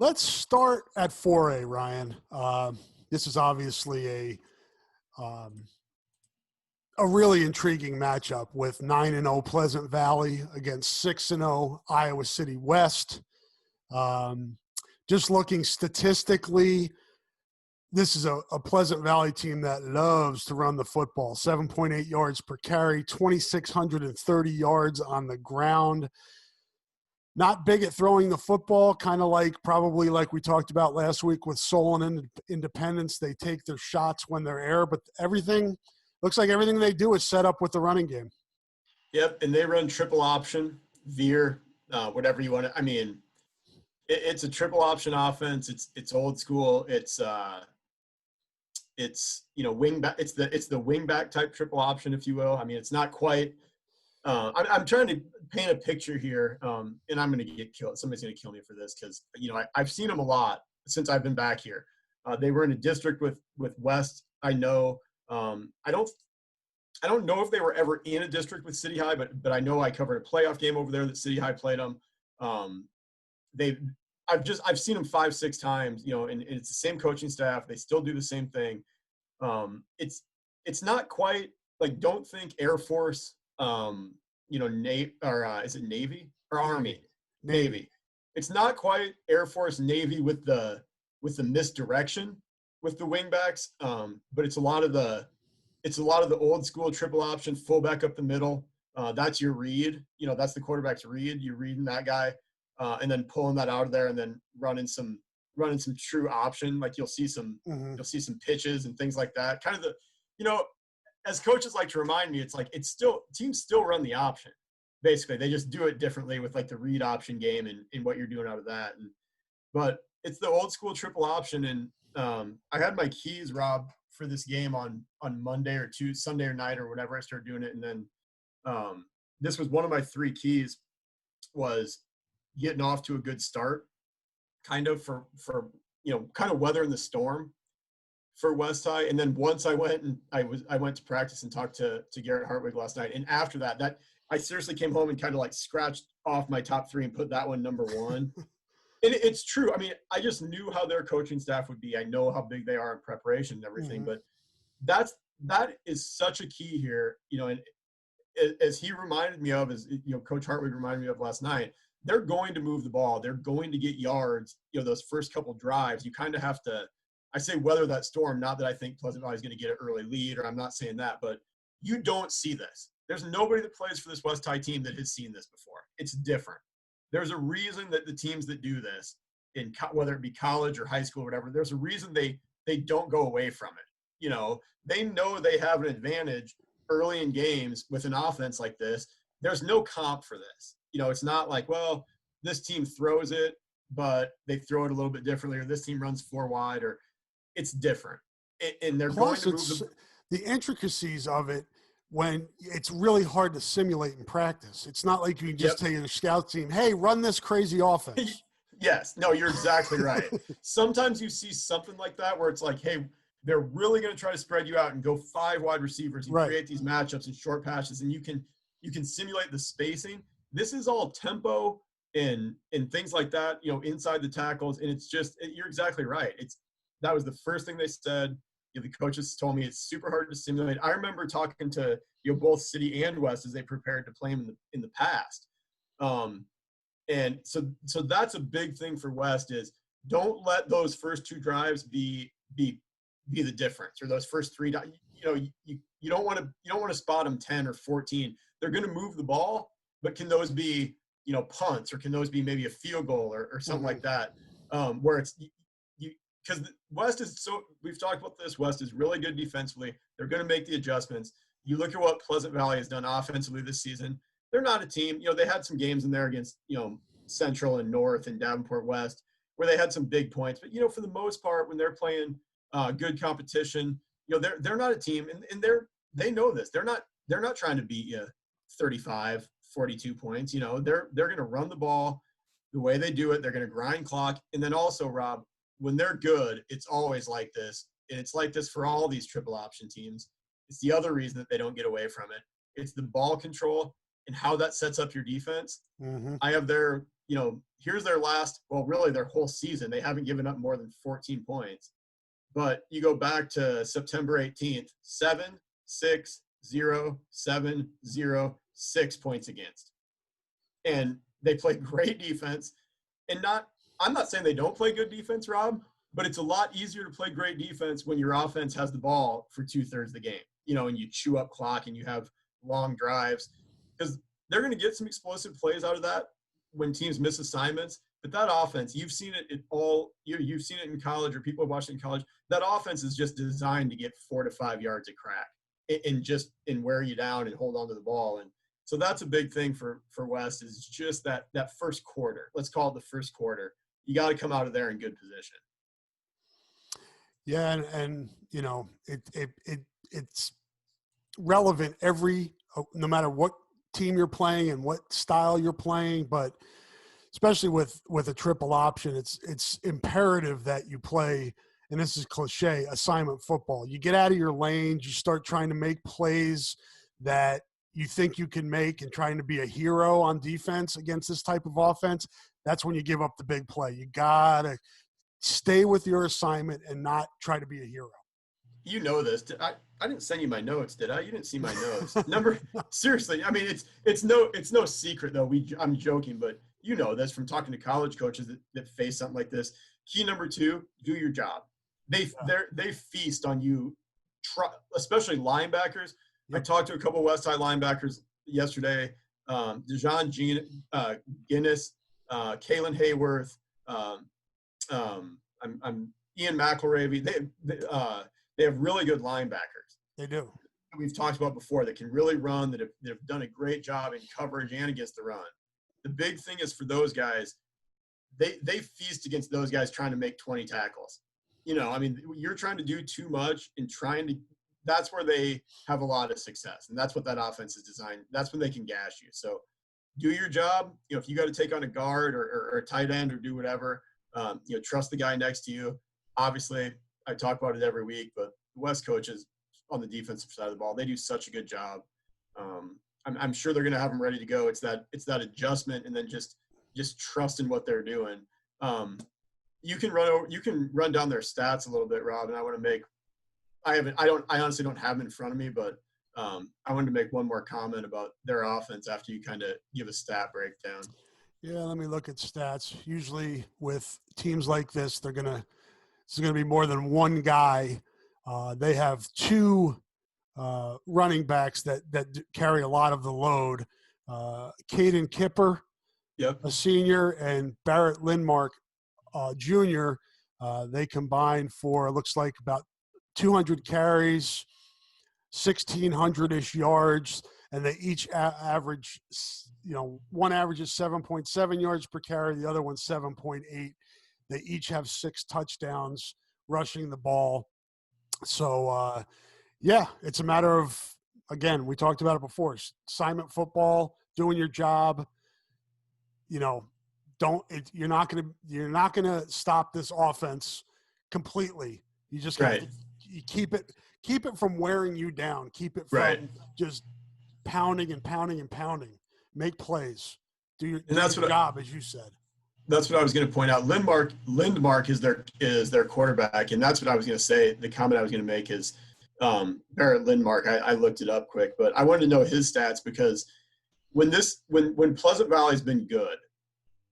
Let's start at 4A, Ryan. This is obviously a really intriguing matchup with 9-0 Pleasant Valley against 6-0 Iowa City West. Just looking statistically, this is a Pleasant Valley team that loves to run the football. 7.8 yards per carry, 2,630 yards on the ground. Not big at throwing the football, kind of probably like we talked about last week with Solon and Independence. They take their shots when they're air, but looks like everything they do is set up with the running game. Yep, and they run triple option, veer, whatever you want to. I mean, it's a triple option offense. It's old school. It's wing back. It's the wing back type triple option, if you will. I mean, it's not quite. I'm trying to paint a picture here, and I'm going to get killed. Somebody's going to kill me for this because I've seen them a lot since I've been back here. They were in a district with West. I know. I don't know if they were ever in a district with City High, but I know I covered a playoff game over there that City High played them. I've seen them 5-6 times, and it's the same coaching staff. They still do the same thing. It's not quite like, don't think Air Force, Navy, or is it Navy or Army? Navy. It's not quite Air Force Navy with the misdirection with the wingbacks, but it's a lot of the old school triple option fullback up the middle. That's your read. That's the quarterback's read. You're reading that guy, and then pulling that out of there, and then running some true option. Like you'll see some pitches and things like that. Kind of as coaches like to remind me, it's like teams still run the option. Basically, they just do it differently with like the read option game and what you're doing out of that. But it's the old school triple option. And I had my keys, Rob, for this game on Monday or Sunday or night or whatever. I started doing it, and then this was one of my 3 keys, was getting off to a good start, kind of for kind of weathering the storm for West High. And then once I went to practice and talked to Garrett Hartwig last night, and after that I seriously came home and kind of like scratched off my top 3 and put that one number 1. And it's true. I mean, I just knew how their coaching staff would be. I know how big they are in preparation and everything, but that is such a key here, and as he reminded me of, Coach Hartwig reminded me of last night, they're going to move the ball. They're going to get yards, those first couple drives. You kind of have to, I say weather that storm, not that I think Pleasant Valley is going to get an early lead, or I'm not saying that, but you don't see this. There's nobody that plays for this West High team that has seen this before. It's different. There's a reason that the teams that do this, whether it be college or high school or whatever, there's a reason they don't go away from it. They know they have an advantage early in games with an offense like this. There's no comp for this. It's not like, well, this team throws it, but they throw it a little bit differently, or this team runs 4 wide, or it's different. And they're Plus, going to move the intricacies of it. When it's really hard to simulate in practice. It's not like you can just tell your scout team, hey, run this crazy offense. Yes. No, you're exactly right. Sometimes you see something like that where it's like, hey, they're really going to try to spread you out and go 5 wide receivers and create these matchups and short passes, and you can simulate the spacing. This is all tempo and things like that, inside the tackles. And it's just, you're exactly right. That was the first thing they said. The coaches told me it's super hard to simulate. I remember talking to both City and West as they prepared to play them in the past. And so that's a big thing for West, is don't let those first 2 drives be the difference, or those first 3. You don't want to spot them 10 or 14. They're going to move the ball, but can those be punts, or can those be maybe a field goal or something like that, where it's because West is we've talked about this. West is really good defensively. They're going to make the adjustments. You look at what Pleasant Valley has done offensively this season. They're not a team. They had some games in there against Central and North and Davenport West where they had some big points. But for the most part, when they're playing good competition, they're not a team, and they know this. They're not trying to beat you 35, 42 points. They're going to run the ball the way they do it. They're going to grind clock, and then also, Rob, when they're good, it's always like this. And it's like this for all these triple option teams. It's the other reason that they don't get away from it. It's the ball control and how that sets up your defense. I have their here's their really their whole season. They haven't given up more than 14 points. But you go back to September 18th, 7, 6, 0, 7, 0, 6 points against. And they play great defense. And I'm not saying they don't play good defense, Rob, but it's a lot easier to play great defense when your offense has the ball for 2/3 of the game, and you chew up clock and you have long drives, because they're going to get some explosive plays out of that when teams miss assignments. But that offense, you've seen it you've seen it in college, or people have watched it in college. That offense is just designed to get 4 to 5 yards a crack and wear you down and hold on to the ball. And so that's a big thing for West, is just that first quarter. Let's call it the first quarter. You got to come out of there in good position. Yeah, and it's relevant no matter what team you're playing and what style you're playing, but especially with a triple option, it's imperative that you play, and this is cliche, assignment football. You get out of your lanes, you start trying to make plays that you think you can make and trying to be a hero on defense against this type of offense. That's when you give up the big play. You gotta stay with your assignment and not try to be a hero. You know this. I didn't send you my notes, did I? You didn't see my notes. Seriously, I mean, it's no secret though. I'm joking, but you know this from talking to college coaches that face something like this. Key number 2, do your job. They feast on you, especially linebackers. Yep. I talked to a couple West Side linebackers yesterday. Dejon Guinness, Kalen Hayworth, I'm Ian McElravy. They have really good linebackers. They do. We've talked about before that can really run, that have done a great job in coverage and against the run. The big thing is for those guys, they feast against those guys trying to make 20 tackles. I mean, you're trying to do too much and that's where they have a lot of success. And that's what that offense is designed. That's when they can gash you. So do your job. If you got to take on a guard or a tight end or do whatever, trust the guy next to you. Obviously, I talk about it every week, but the West coaches on the defensive side of the ball, they do such a good job. I'm sure they're going to have them ready to go. It's that adjustment, and then just trust in what they're doing. You can run down their stats a little bit, Rob, and I honestly don't have them in front of me, but I wanted to make one more comment about their offense after you kind of give a stat breakdown. Yeah, let me look at stats. Usually with teams like this, it's going to be more than one guy. They have 2 running backs that carry a lot of the load. Caden Kipper, yep, a senior, and Barrett Lindmark, junior. They combined for, it looks like, about 200 carries, 1,600-ish yards, and they each average, one averages 7.7 yards per carry, the other one 7.8. They each have 6 touchdowns rushing the ball. So, it's a matter of, again, we talked about it before, assignment football, doing your job. You're not going to stop this offense completely. You just have to keep it from wearing you down. Keep it from just pounding and pounding and pounding. Make plays. Do your job, as you said. That's what I was going to point out. Lindmark is their quarterback, and that's what I was going to say. The comment I was going to make is Barrett Lindmark. I looked it up quick, but I wanted to know his stats, because when Pleasant Valley's been good,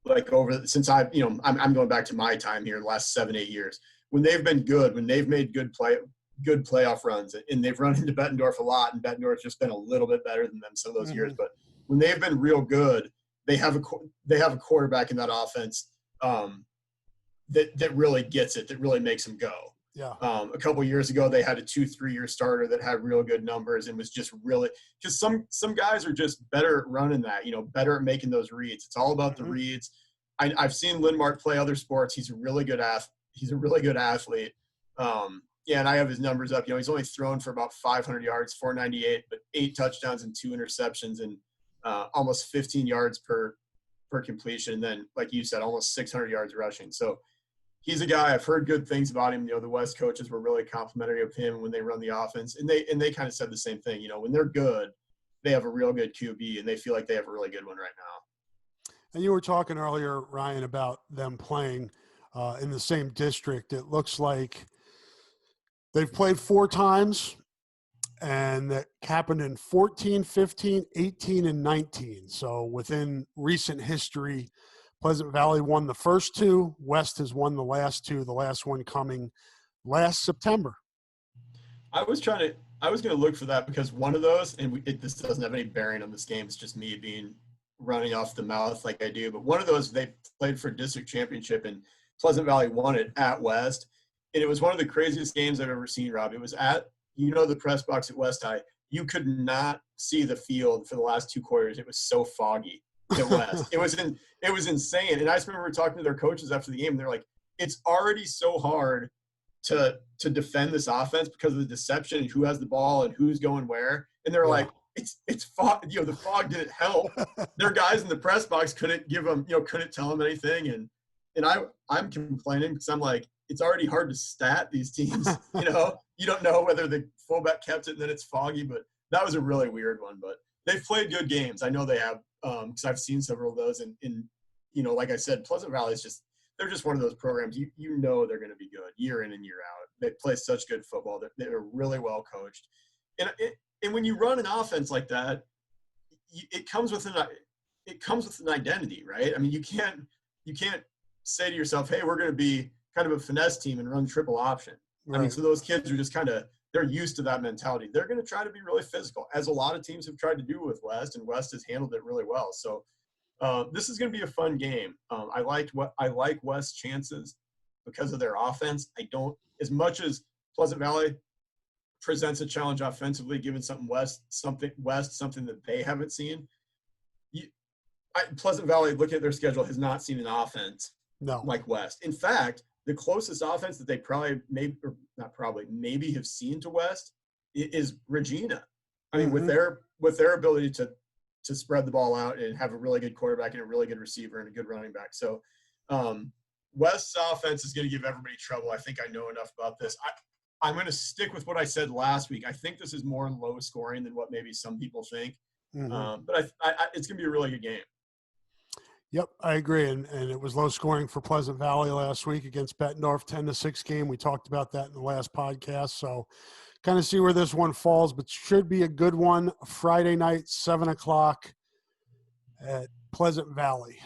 like since I'm going back to my time here, the last 7-8 years, when they've been good, when they've made good playoff runs, and they've run into Bettendorf a lot, and Bettendorf's just been a little bit better than them some of those years, but when they've been real good, they have a quarterback in that offense that really gets it, that really makes them go. Yeah. A couple of years ago, they had a 2-3 year starter that had real good numbers and was just really, because some guys are just better at running that, better at making those reads. It's all about the reads. I've seen Lindmark play other sports. He's a really good athlete. And I have his numbers up. He's only thrown for about 500 yards, 498, but 8 touchdowns and 2 interceptions, and almost 15 yards per completion. And then, like you said, almost 600 yards rushing. So he's a guy, I've heard good things about him. The West coaches were really complimentary of him when they run the offense, and they kind of said the same thing. When they're good, they have a real good QB, and they feel like they have a really good one right now. And you were talking earlier, Ryan, about them playing in the same district. It looks like they've played 4 times, and that happened in 14, 15, 18, and 19. So within recent history, Pleasant Valley won the first 2. West has won the last 2, the last one coming last September. I was going to look for that because one of those, and this doesn't have any bearing on this game. It's just me being running off the mouth like I do. But one of those, they played for district championship, and Pleasant Valley won it at West. And it was one of the craziest games I've ever seen, Rob. It was at, the press box at West High. You could not see the field for the last 2 quarters. It was so foggy at West. It was insane. And I just remember talking to their coaches after the game, and they're like, it's already so hard to defend this offense because of the deception and who has the ball and who's going where. And they're like, it's fog. The fog didn't help. Their guys in the press box couldn't give them, couldn't tell them anything. And I'm complaining because I'm like, it's already hard to stat these teams. You don't know whether the fullback kept it and then it's foggy. But that was a really weird one. But they've played good games. I know they have because I've seen several of those. And like I said, Pleasant Valley is just, they're just one of those programs, they're going to be good year in and year out. They play such good football. They're really well coached. And when you run an offense like that, it comes with an identity, right? I mean, you can't say to yourself, hey, we're going to be kind of a finesse team and run triple option. Right. I mean, so those kids are just they're used to that mentality. They're going to try to be really physical, as a lot of teams have tried to do with West, and West has handled it really well. So this is going to be a fun game. I like West's chances because of their offense. I don't, as much as Pleasant Valley presents a challenge offensively, given something that they haven't seen. Pleasant Valley, looking at their schedule, has not seen an offense like West. In fact, the closest offense that they maybe have seen to West is Regina. I mean, with their ability to spread the ball out and have a really good quarterback and a really good receiver and a good running back. So West's offense is going to give everybody trouble. I think I know enough about this. I'm going to stick with what I said last week. I think this is more low scoring than what maybe some people think. But it's going to be a really good game. Yep, I agree. And it was low scoring for Pleasant Valley last week against Bettendorf, 10-6 game. We talked about that in the last podcast. So kind of see where this one falls, but should be a good one. Friday night, 7 o'clock at Pleasant Valley.